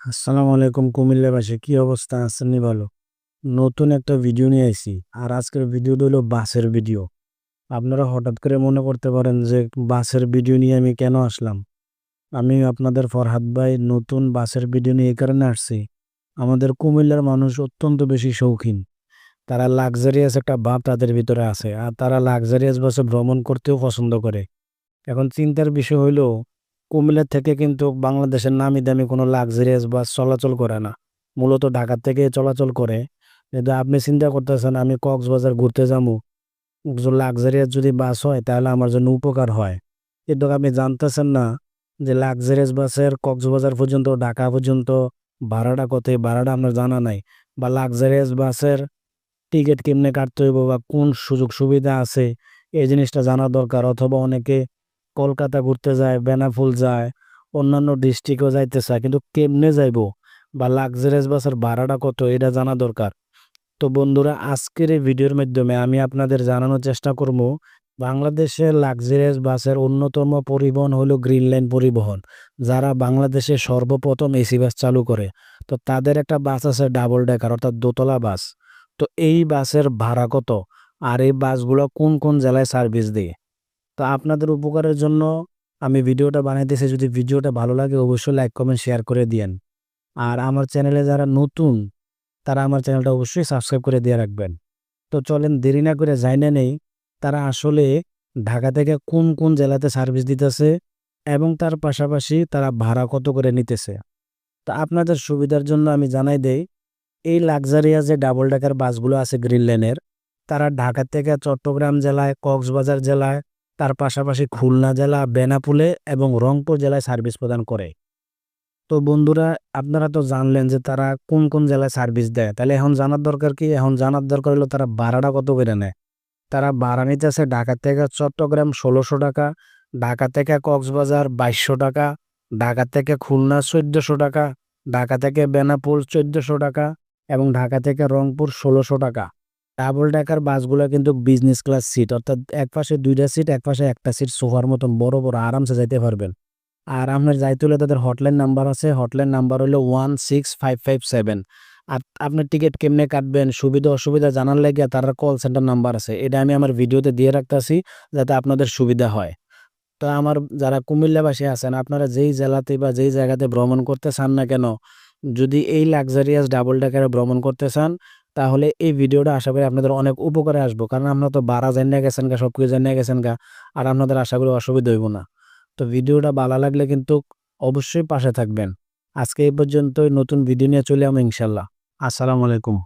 আসসালামু আলাইকুম কুমিল্লাবাসী, কি অবস্থা আছেন? নি ভালো? নতুন একটা ভিডিও নিয়ে আইছি। আর আজকের ভিডিওটা হলো বাসের ভিডিও। আপনারা হঠাৎ করে মনে করতে পারেন যে বাসের ভিডিও নিয়ে আমি কেন আসলাম। আমি আপনাদের ফরহাদ ভাই নতুন বাসের ভিডিও নিয়ে এই কারণে আসছি। আমাদের কুমিল্লার মানুষ অত্যন্ত বেশি শৌখিন। তারা লাক্সারিয়াস একটা ভাব তাদের ভিতরে আছে, আর তারা লাক্সারিয়াস বাসে ভ্রমণ করতেও পছন্দ করে। এখন চিন্তার বিষয় হইলো, কুমিল্লা থেকে কিন্তু বাংলাদেশের নামি দামি কোনো লাক্সারিয়াস বাস চলাচল করে না, মূলত ঢাকা থেকে চলাচল করে। কিন্তু আপনি চিন্তা করতেছেন আমি কক্সবাজার ঘুরতে যাবো, লাক্সারিয়াস যদি বাস হয় তাহলে আমার জন্য উপকার হয়। কিন্তু আপনি জানতেছেন না যে লাক্সারিয়াস বাসের কক্সবাজার পর্যন্ত ঢাকা পর্যন্ত ভাড়াটা কত, এই ভাড়াটা আপনার জানা নাই। বা লাক্সারিয়াস বাসের টিকিট কেমনে কাটতে হইব বা কোন সুযোগ সুবিধা আছে, এই জিনিসটা জানা দরকার। অথবা অনেকে কলকাতা ঘুরতে যায়, বেনাফুল যায়, অন্যান্য ডিস্ট্রিক্টও যাইতে চায়, কিন্তু কেমনে যাইবো বা লাক্সারিয়াস বাসের ভাড়াটা কত এটা জানা দরকার। তো বন্ধুরা, আজকের এই ভিডিওর মাধ্যমে আমি আপনাদের জানানোর চেষ্টা করব বাংলাদেশের লাক্সারিয়াস বাসের অন্যতম পরিবহন হলো গ্রিন লাইন পরিবহন, যারা বাংলাদেশে সর্বপ্রথম এসি বাস চালু করে। তো তাদের একটা বাস আছে ডাবল ডেকার অর্থাৎ দোতলা বাস। তো এই বাসের ভাড়া কত, আর এই বাসগুলো কোন কোন জেলায় সার্ভিস দেয়, তো আপনাদের উপকারের জন্য আমি ভিডিওটা বানাইতেছি। যদি ভিডিওটা ভালো লাগে অবশ্যই লাইক কমেন্ট শেয়ার করে দিয়েন। আর আমার চ্যানেলে যারা নতুন তারা আমার চ্যানেলটা অবশ্যই সাবস্ক্রাইব করে দিয়ে রাখবেন। তো চলেন দেরি না করে জাইনা নেই তারা আসলে ঢাকা থেকে কোন কোন জেলাতে সার্ভিস দিতেছে এবং তার পাশাপাশি তারা ভাড়া কত করে নিতেছে। তো আপনাদের সুবিধার জন্য আমি জানাই দেই, এই লাক্সারিয়াস যে ডাবল ডেকার বাসগুলো আছে গ্রিন লাইনের, তারা ঢাকা থেকে চট্টগ্রাম জেলায়, কক্সবাজার জেলায়, তার পাশাপাশি খুলনা জেলা, বেনাপোলে এবং রংপুর জেলায় সার্ভিস প্রদান করে। তো বন্ধুরা, আপনারা তো জানলেন যে তারা কোন কোন জেলায় সার্ভিস দেয়, তাহলে এখন জানার দরকার কি? এখন জানার দরকার হলো তারা ভাড়াটা কত করে নেয়। তারা ভাড়া নিতেছে ঢাকা থেকে চট্টগ্রাম ১৬০০ টাকা, ঢাকা থেকে কক্সবাজার ২২০০ টাকা, ঢাকা থেকে খুলনা ১৪০০ টাকা, ঢাকা থেকে বেনাপোল ১৪০০ টাকা এবং ঢাকা থেকে রংপুর ১৬০০ টাকা। ডাবল ডেকার বাসগুলো কিন্তু বিজনেস ক্লাস সিট, অর্থাৎ এক পাশে ২টা সিট, এক পাশে একটা সিট, সোফার মতন বড় বড়, আরামসে যাইতে পারবেন। আর আপনার যাইতে হলে তাদের হটলাইন নাম্বার আছে, হটলাইন নাম্বার হলো 16557। আর আপনার টিকিট কেমনে কাটবেন, সুবিধা অসুবিধা জানার লাগে তার কল সেন্টার নাম্বার আছে, এটা আমি আমার ভিডিওতে দিয়ে রাখতেছি যাতে আপনাদের সুবিধা হয়। তো আমার যারা কুমিল্লাবাসী আছেন, আপনারা যেই জেলাতে বা যেই জায়গাতে ভ্রমণ করতে চান না কেন, যদি এই লাক্সারিয়াস ডাবল ডেকারে ভ্রমণ করতে চান, তাহলে এই ভিডিওটা আশা করি আপনাদের অনেক উপকারে আসবো। কারণ আপনারা তো ভাড়া জানিয়ে গেছেন গা, সবকিছু জানিয়ে গেছেন গা, আর আপনাদের আশা করি অসুবিধা হইব না। তো ভিডিওটা ভালো লাগলে কিন্তু অবশ্যই পাশে থাকবেন। আজকে এই পর্যন্তই, নতুন ভিডিও নিয়ে চলে আসবো ইনশাল্লাহ। আসসালামু আলাইকুম।